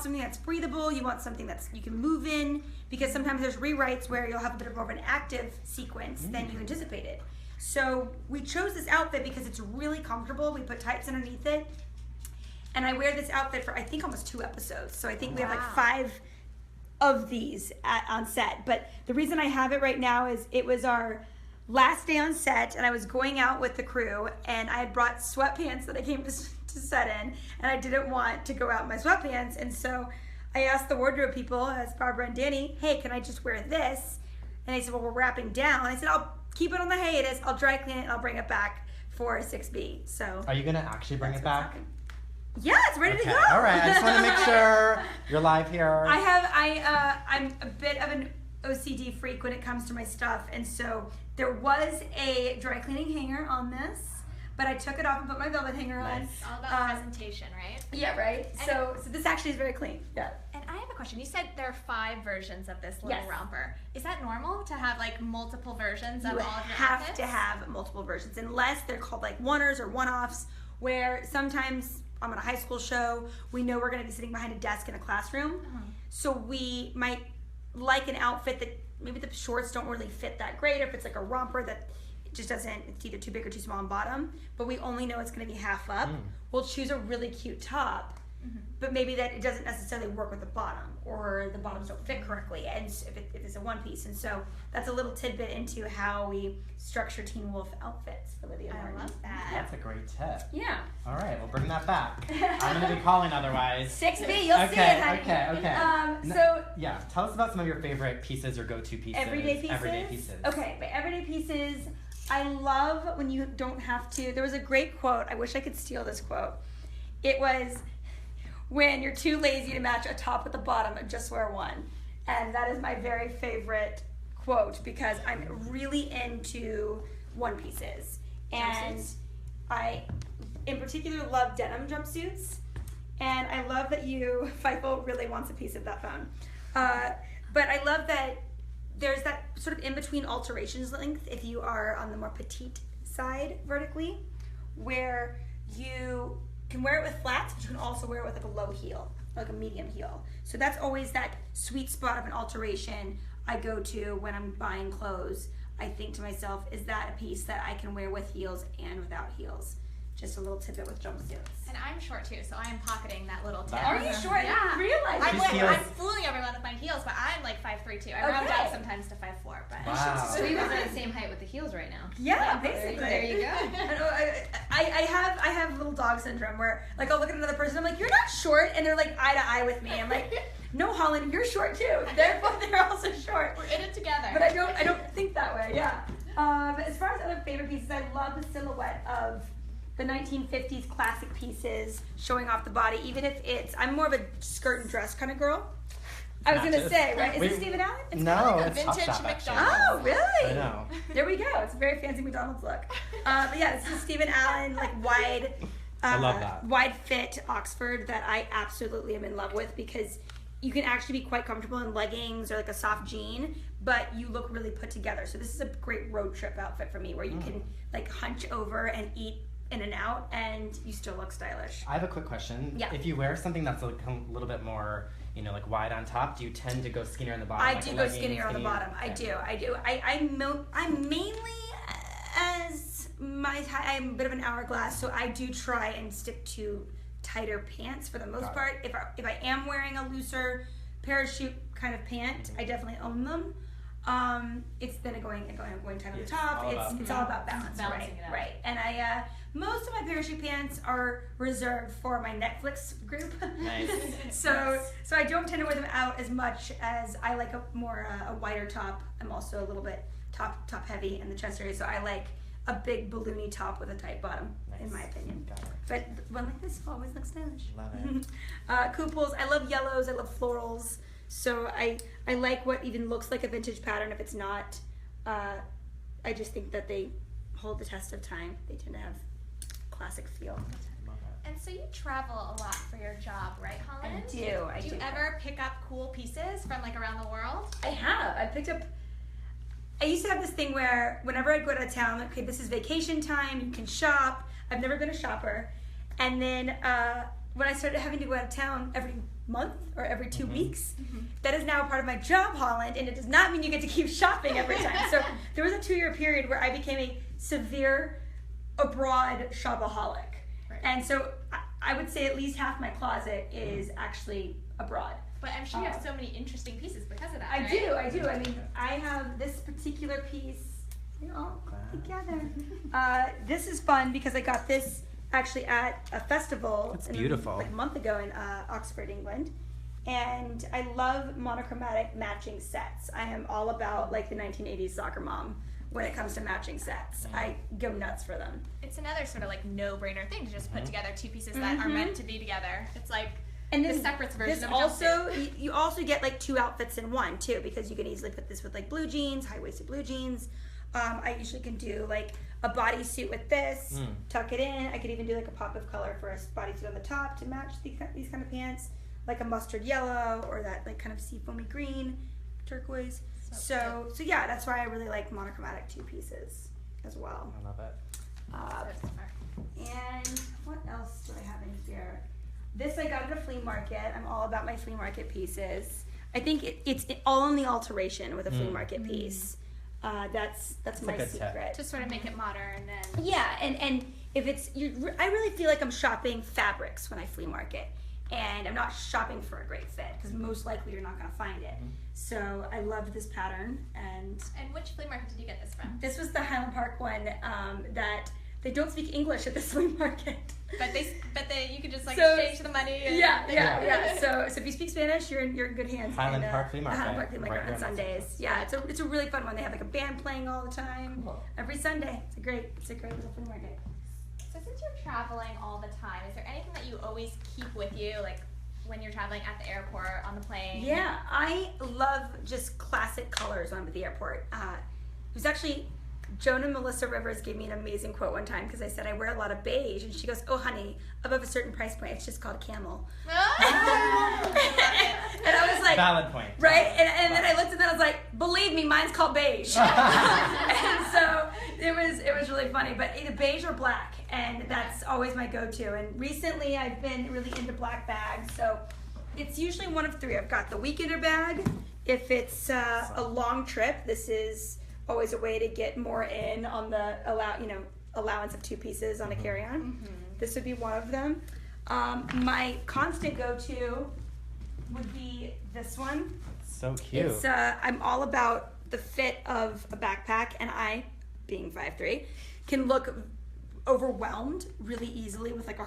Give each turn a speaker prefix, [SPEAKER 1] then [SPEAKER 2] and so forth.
[SPEAKER 1] something that's breathable, you want something that's you can move in, because sometimes there's rewrites where you'll have a bit more of an active sequence than you anticipated. So we chose this outfit because it's really comfortable. We put tights underneath it. And I wear this outfit for, I think, almost 2 episodes. So I think we have like 5 of these on set. But the reason I have it right now is it was our last day on set, and I was going out with the crew, and I had brought sweatpants that I came to set in, and I didn't want to go out in my sweatpants. And so I asked the wardrobe people, as Barbara and Danny, hey, can I just wear this? And they said, well, we're wrapping down. I said, I'll keep it on the hiatus. I'll dry clean it, and I'll bring it back for 6B. So
[SPEAKER 2] are you going to actually bring it back?
[SPEAKER 1] Yeah, it's ready to go.
[SPEAKER 2] All right, I just want to make sure you're live here.
[SPEAKER 1] I'm a bit of an OCD freak when it comes to my stuff, and so there was a dry cleaning hanger on this, but I took it off and put my velvet hanger on.
[SPEAKER 3] It's all about presentation, right?
[SPEAKER 1] Yeah, right. So this actually is very clean. Yeah.
[SPEAKER 3] And I have a question. You said there are 5 versions of this little romper. Is that normal to have like multiple versions of all of your outfits? You have
[SPEAKER 1] to have multiple versions, unless they're called like one-ers or one-offs, where sometimes I'm on a high school show, we know we're going to be sitting behind a desk in a classroom, so we might like an outfit that maybe the shorts don't really fit that great, or if it's like a romper that it just doesn't, it's either too big or too small on bottom, but we only know it's going to be half up. We'll choose a really cute top, but maybe that it doesn't necessarily work with the bottom, or the bottoms don't fit correctly, and if it's a one piece. And so that's a little tidbit into how we structure Teen Wolf outfits for Lydia Martin.
[SPEAKER 3] I love that.
[SPEAKER 2] That's a great tip.
[SPEAKER 1] Yeah.
[SPEAKER 2] All right, we'll bring that back. I'm going to be calling otherwise.
[SPEAKER 1] 6B, you'll see it, honey.
[SPEAKER 2] Okay.
[SPEAKER 1] So
[SPEAKER 2] yeah, tell us about some of your favorite pieces or go-to pieces.
[SPEAKER 1] Everyday pieces? Okay, my everyday pieces, I love when you don't have to. There was a great quote. I wish I could steal this quote. It was, when you're too lazy to match a top with a bottom, just wear one. And that is my very favorite quote, because I'm really into one pieces. And I, in particular, love denim jumpsuits. And I love that Feifel really wants a piece of that phone. But I love that there's that sort of in-between alterations length if you are on the more petite side vertically, where you can wear it with flats, but you can also wear it with like a low heel, like a medium heel. So that's always that sweet spot of an alteration I go to when I'm buying clothes. I think to myself, is that a piece that I can wear with heels and without heels? Just a little tidbit with jumpsuits.
[SPEAKER 3] And I'm short too, so I am pocketing that little tip.
[SPEAKER 1] Are you short?
[SPEAKER 3] Yeah.
[SPEAKER 1] I didn't realize.
[SPEAKER 3] I'm fooling everyone with my heels, but I'm like 5'3" too. I round down sometimes to 5'4", but
[SPEAKER 2] wow.
[SPEAKER 4] So you guys are the same height with the heels right now.
[SPEAKER 1] Yeah, basically.
[SPEAKER 4] There you go.
[SPEAKER 1] I have little dog syndrome where like I'll look at another person, I'm like, you're not short, and they're like eye to eye with me. I'm like, no, Holland, you're short too. They're also short.
[SPEAKER 3] we're in it together.
[SPEAKER 1] But I don't think that way. Yeah. As far as other favorite pieces, I love the silhouette of the 1950s classic pieces showing off the body, even if I'm more of a skirt and dress kind of girl. I was going to say, right? Is it Stephen Allen?
[SPEAKER 3] It's
[SPEAKER 2] no,
[SPEAKER 3] kind of like a
[SPEAKER 2] it's
[SPEAKER 3] vintage
[SPEAKER 2] Top Shop,
[SPEAKER 3] McDonald's.
[SPEAKER 1] Oh, really?
[SPEAKER 2] I know.
[SPEAKER 1] There we go. It's a very fancy McDonald's look. But yeah, this is Stephen Allen, like wide,
[SPEAKER 2] I love that.
[SPEAKER 1] Wide fit Oxford that I absolutely am in love with, because you can actually be quite comfortable in leggings or like a soft jean, but you look really put together. So this is a great road trip outfit for me, where you can like hunch over and eat in and out, and you still look stylish.
[SPEAKER 2] I have a quick question.
[SPEAKER 1] Yeah.
[SPEAKER 2] If you wear something that's like a little bit more, like wide on top, do you tend to go skinnier on the bottom?
[SPEAKER 1] I do go skinnier on the bottom. I do. I'm mainly I'm a bit of an hourglass, so I do try and stick to tighter pants for the most part. If I am wearing a looser parachute kind of pant, I definitely own them. It's then going tight on the top. It's all about balance, right? And I most of my parachute pants are reserved for my Netflix group.
[SPEAKER 2] Nice.
[SPEAKER 1] So I don't tend to wear them out as much as I like a wider top. I'm also a little bit top heavy in the chest area, so I like a big balloony top with a tight bottom, in my opinion.
[SPEAKER 2] Got it.
[SPEAKER 1] But one like this always looks stylish.
[SPEAKER 2] Love it.
[SPEAKER 1] Couples, I love yellows, I love florals. So I like what even looks like a vintage pattern if it's not. I just think that they hold the test of time. They tend to have classic feel.
[SPEAKER 3] And so you travel a lot for your job, right, Holland?
[SPEAKER 1] I do.
[SPEAKER 3] Do you ever pick up cool pieces from like around the world?
[SPEAKER 1] I have. I used to have this thing where whenever I'd go out of town, okay, this is vacation time, you can shop. I've never been a shopper. And then when I started having to go out of town every month or every 2 weeks, that is now a part of my job, Holland, and it does not mean you get to keep shopping every time. So there was a 2-year period where I became a severe abroad shopaholic.
[SPEAKER 3] Right.
[SPEAKER 1] And so I would say at least half my closet is actually abroad.
[SPEAKER 3] But I'm sure you have so many interesting pieces because of that.
[SPEAKER 1] I
[SPEAKER 3] right?
[SPEAKER 1] do. I mean, I have this particular piece. They're all together. This is fun because I got this actually at a festival.
[SPEAKER 2] It's beautiful.
[SPEAKER 1] Like a month ago in Oxford, England. And I love monochromatic matching sets. I am all about like the 1980s soccer mom when it comes to matching sets. I go nuts for them.
[SPEAKER 3] It's another sort of like no-brainer thing to just put together two pieces that are meant to be together. It's like
[SPEAKER 1] And
[SPEAKER 3] the
[SPEAKER 1] this,
[SPEAKER 3] separates version
[SPEAKER 1] this
[SPEAKER 3] of a
[SPEAKER 1] also,
[SPEAKER 3] jumpsuit.
[SPEAKER 1] you also get like 2 outfits in one too, because you can easily put this with like blue jeans, high-waisted blue jeans. I usually can do like a bodysuit with this, tuck it in. I could even do like a pop of color for a bodysuit on the top to match these kind of pants, like a mustard yellow or that like kind of seafoamy green, turquoise. So yeah, that's why I really like monochromatic 2 pieces as well.
[SPEAKER 2] I love it.
[SPEAKER 3] So smart.
[SPEAKER 1] And what else do I have in here? This I got at a flea market. I'm all about my flea market pieces. I think it's all in the alteration with a flea market piece. That's my
[SPEAKER 2] a good tip.
[SPEAKER 1] secret.
[SPEAKER 3] To sort of make it modern and
[SPEAKER 1] Yeah, and if it's, I really feel like I'm shopping fabrics when I flea market. And I'm not shopping for a great fit because most likely you're not going to find it. So I loved this pattern. And
[SPEAKER 3] which flea market did you get this from?
[SPEAKER 1] this was the Highland Park one that they don't speak English at this flea market.
[SPEAKER 3] But they you could just like
[SPEAKER 1] So-
[SPEAKER 3] exchange the money. And
[SPEAKER 1] Yeah. So if you speak Spanish, you're in good hands.
[SPEAKER 2] Highland
[SPEAKER 1] And,
[SPEAKER 2] Park Flea Market.
[SPEAKER 1] Highland Park Flea Market
[SPEAKER 2] Right here
[SPEAKER 1] on
[SPEAKER 2] in Los
[SPEAKER 1] Sundays.
[SPEAKER 2] Angeles.
[SPEAKER 1] Yeah, it's a really fun one. They have like a band playing all the time.
[SPEAKER 2] Cool.
[SPEAKER 1] Every Sunday. It's a great little flea market.
[SPEAKER 3] So since you're traveling all the time, is there anything that you always keep with you, like when you're traveling at the airport, on the plane?
[SPEAKER 1] Yeah, I love just classic colors when I'm at the airport. It was actually Joan and Melissa Rivers gave me an amazing quote one time because I said I wear a lot of beige, and she goes, "Oh, honey, above a certain price point, it's just called a camel." And I was like,
[SPEAKER 2] Valid point.
[SPEAKER 1] right? And then I looked at that, I was like, believe me, mine's called beige. And so it was really funny. But either beige or black, and that's always my go-to. And recently I've been really into black bags, so it's usually one of 3. I've got the weekender bag. If it's a long trip, this is always a way to get more in on the allowance of 2 pieces on a carry-on. This would be one of them. My constant go-to would be this one.
[SPEAKER 2] So cute.
[SPEAKER 1] It's I'm all about the fit of a backpack, and I, being 5'3", can look overwhelmed really easily with like a